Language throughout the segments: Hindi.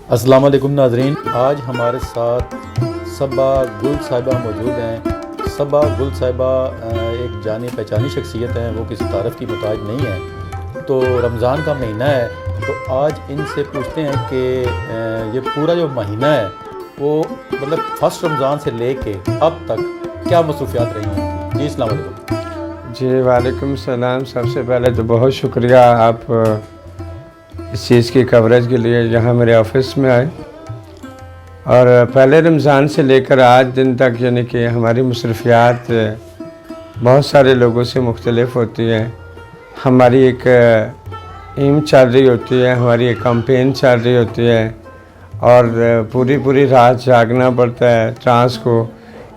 अस्सलाम वालेकुम नाज़रीन, आज हमारे साथ सबा गुल साहिबा मौजूद हैं। सबा गुल साहिबा एक जानी पहचानी शख्सियत हैं, वो किसी तारीफ़ की मुताज नहीं है। तो रमज़ान का महीना है, तो आज इनसे पूछते हैं कि ये पूरा जो महीना है वो मतलब फ़र्स्ट रमज़ान से लेके अब तक क्या मसरूफ़ियात रही हैं। जी अस्सलाम वालेकुम। जी वालेकुम सलाम। सबसे पहले तो बहुत शुक्रिया आप इस चीज़ की कवरेज के लिए यहाँ मेरे ऑफिस में आए। और पहले रमज़ान से लेकर आज दिन तक यानी कि हमारी मसरूफ़ियात बहुत सारे लोगों से मुख्तलिफ होती हैं। हमारी एक एम चल रही होती है, हमारी एक कैंपेन चल रही होती है और पूरी रात जागना पड़ता है। ट्रांस को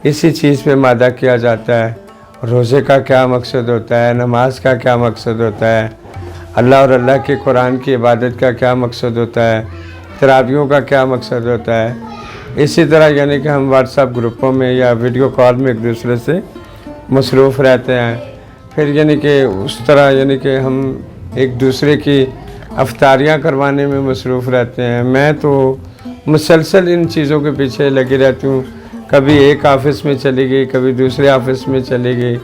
इसी चीज़ पे मादा किया जाता है। रोज़े का क्या मकसद होता है, नमाज का क्या मकसद होता है, अल्लाह और अल्लाह के कुरान की इबादत का क्या मकसद होता है, तरावियों का क्या मकसद होता है। इसी तरह यानी कि हम व्हाट्सएप ग्रुपों में या वीडियो कॉल में एक दूसरे से मसरूफ़ रहते हैं। फिर यानी कि उस तरह यानी कि हम एक दूसरे की अफ्तारियाँ करवाने में मसरूफ़ रहते हैं। मैं तो मुसलसल इन चीज़ों के पीछे लगी रहती हूँ। कभी एक ऑफ़िस में चली गई, कभी दूसरे ऑफ़िस में चली गई,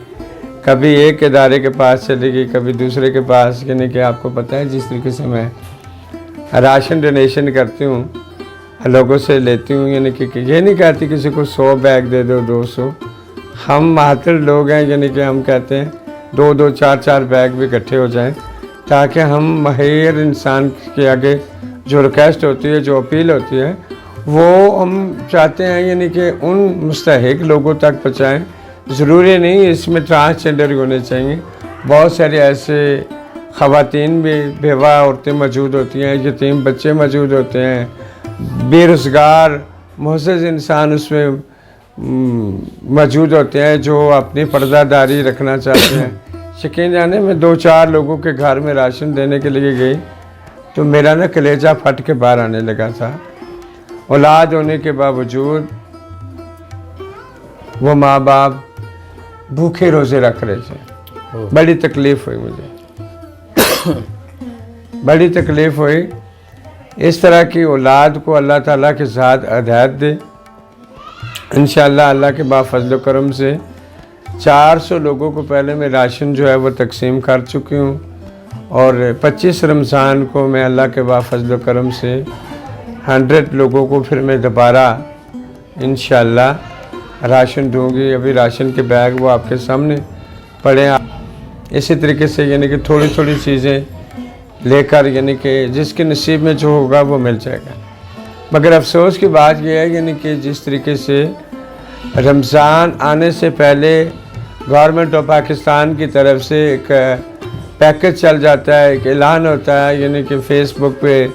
कभी एक इदारे के पास चली गई, कभी दूसरे के पास। यानी कि आपको पता है जिस तरीके से मैं राशन डोनेशन करती हूँ, लोगों से लेती हूँ, यानी कि ये नहीं कहती किसी को 100 बैग दे दो, 200। हम मात्र लोग हैं, यानी कि हम कहते हैं 2-2, 4-4 बैग भी इकट्ठे हो जाएं, ताकि हम माहिर इंसान के आगे जो रिक्वेस्ट होती है, जो अपील होती है, वो हम चाहते हैं यानी कि उन मुस्तहिक लोगों तक पहुँचाएँ। ज़रूरी नहीं इसमें ट्रांसजेंडर होने चाहिए। बहुत सारे ऐसे ख़वातीन भी, बेवा औरतें मौजूद होती हैं, यतीम बच्चे मौजूद होते हैं, बेरोज़गार मुअज़्ज़ज़ इंसान उसमें मौजूद होते हैं जो अपनी पर्दादारी रखना चाहते हैं। यकीन जाने में 2-4 लोगों के घर में राशन देने के लिए गई तो मेरा ना कलेजा फट के बाहर आने लगा था। औलाद होने के बावजूद वो माँ बाप भूखे रोज़े रख रहे थे। बड़ी तकलीफ़ हुई मुझे बड़ी तकलीफ़ हुई। इस तरह की औलाद को अल्लाह ताला के साथ हिदायत दे। इंशाअल्लाह अल्लाह के बाफ़ज़ल करम से 400 लोगों को पहले मैं राशन जो है वो तकसीम कर चुकी हूँ और 25 रमज़ान को मैं अल्लाह के बाफ़ज़ल करम से 100 लोगों को फिर मैं दोबारा इंशाअल्लाह राशन दूँगी। अभी राशन के बैग वो आपके सामने पड़े हैं। इसी तरीके से यानी कि थोड़ी थोड़ी चीज़ें लेकर यानी कि जिसके नसीब में जो होगा वो मिल जाएगा। मगर अफसोस की बात यह है यानी कि जिस तरीके से रमज़ान आने से पहले गवर्नमेंट ऑफ पाकिस्तान की तरफ से एक पैकेज चल जाता है, एक ऐलान होता है, यानी कि फ़ेसबुक पे,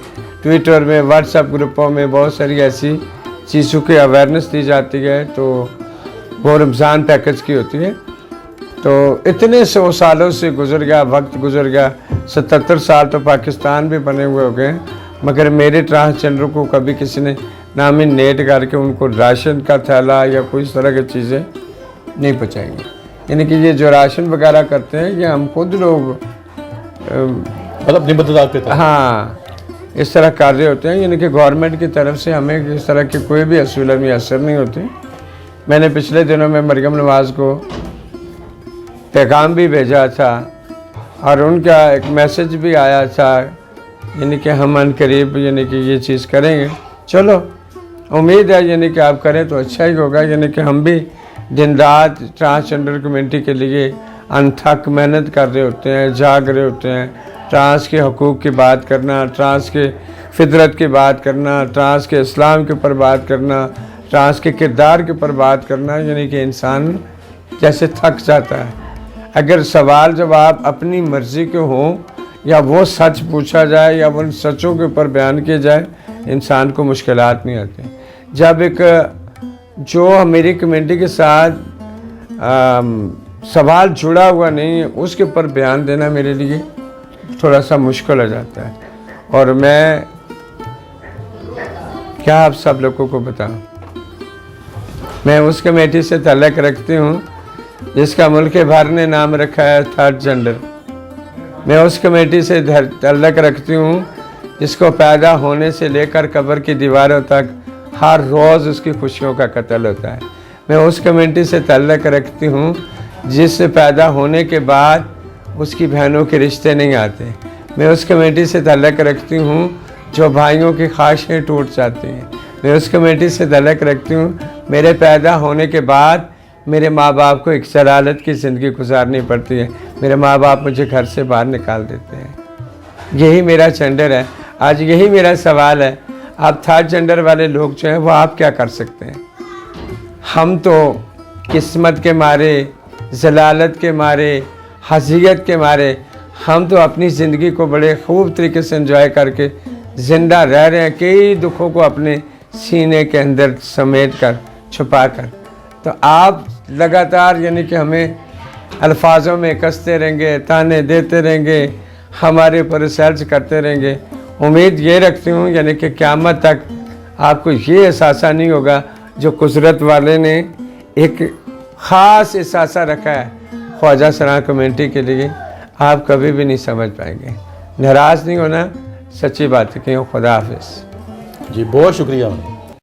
ट्विटर में, व्हाट्सएप ग्रुपों में बहुत सारी ऐसी चीज़ों की अवेयरनेस दी जाती है, तो वो रमज़ान पैकेज की होती है। तो इतने 100 सालों से गुज़र गया, वक्त गुज़र गया, 77 साल तो पाकिस्तान भी बने हुए हो गए, मगर मेरे ट्रांसजेंडर को कभी किसी ने नॉमिनेट करके उनको राशन का थैला या कोई इस तरह की चीज़ें नहीं पहुँचाएंगे। यानी कि ये जो राशन वगैरह करते हैं ये हम खुद लोग मतलब अपनी मदद करते हैं। हाँ, इस तरह कर रहे होते हैं। यानी कि गवर्नमेंट की तरफ से हमें इस तरह की कोई भी असूलत मैसर नहीं होती। मैंने पिछले दिनों में मरियम नवाज़ को पैगाम भी भेजा था और उनका एक मैसेज भी आया था, यानी कि हम अनकरीब यानी कि ये चीज़ करेंगे। चलो उम्मीद है यानी कि आप करें तो अच्छा ही होगा। यानी कि हम भी दिन रात ट्रांसजेंडर कम्युनिटी के लिए अनथक मेहनत कर रहे होते हैं, जाग रहे होते हैं। ट्रांस के हकूक़ की बात करना, ट्रांस के फितरत की बात करना, ट्रांस के इस्लाम के ऊपर बात करना, ट्रांस के किरदार के ऊपर बात करना, यानी कि इंसान जैसे थक जाता है। अगर सवाल जवाब अपनी मर्ज़ी के हों या वो सच पूछा जाए या उन सचों के ऊपर बयान किए जाए, इंसान को मुश्किलात नहीं आती। जब एक जो मेरी कम्युनिटी के साथ सवाल जुड़ा हुआ नहीं है उसके ऊपर बयान देना मेरे लिए थोड़ा सा मुश्किल हो जाता है। और मैं क्या आप सब लोगों को बताऊं, मैं उस कमेटी से ताल्लुक़ रखती हूं जिसका मुल्क भर ने नाम रखा है थर्ड जेंडर। मैं उस कमेटी से ताल्लुक़ रखती हूं जिसको पैदा होने से लेकर कब्र की दीवारों तक हर रोज़ उसकी खुशियों का कत्ल होता है। मैं उस कमेटी से ताल्लुक़ रखती हूँ जिससे पैदा होने के बाद उसकी बहनों के रिश्ते नहीं आते। मैं उस कमेटी से ताल्लुक़ रखती हूँ जो भाइयों की ख्वाहिशें टूट जाती हैं। मैं उस कमेटी से ताल्लुक़ रखती हूँ मेरे पैदा होने के बाद मेरे माँ बाप को एक जलालत की ज़िंदगी गुजारनी पड़ती है, मेरे माँ बाप मुझे घर से बाहर निकाल देते हैं। यही मेरा जेंडर है। आज यही मेरा सवाल है, आप थर्ड जेंडर वाले लोग जो हैं वो आप क्या कर सकते हैं? हम तो किस्मत के मारे, जलालत के मारे, हसीयत के मारे हम तो अपनी ज़िंदगी को बड़े खूब तरीके से एंजॉय करके ज़िंदा रह रहे हैं, कई दुखों को अपने सीने के अंदर समेट कर छुपा कर। तो आप लगातार यानी कि हमें अल्फाजों में कसते रहेंगे, ताने देते रहेंगे, हमारे ऊपर रिसर्च करते रहेंगे। उम्मीद ये रखती हूँ यानी कि क़यामत तक आपको ये एहसासा नहीं होगा जो कुदरत वाले ने एक ख़ास एहसासा रखा है ख्वाजा सराह कमेटी के लिए, आप कभी भी नहीं समझ पाएंगे। नाराज़ नहीं होना, सच्ची बात है कि खुदा हाफिज़। जी बहुत शुक्रिया।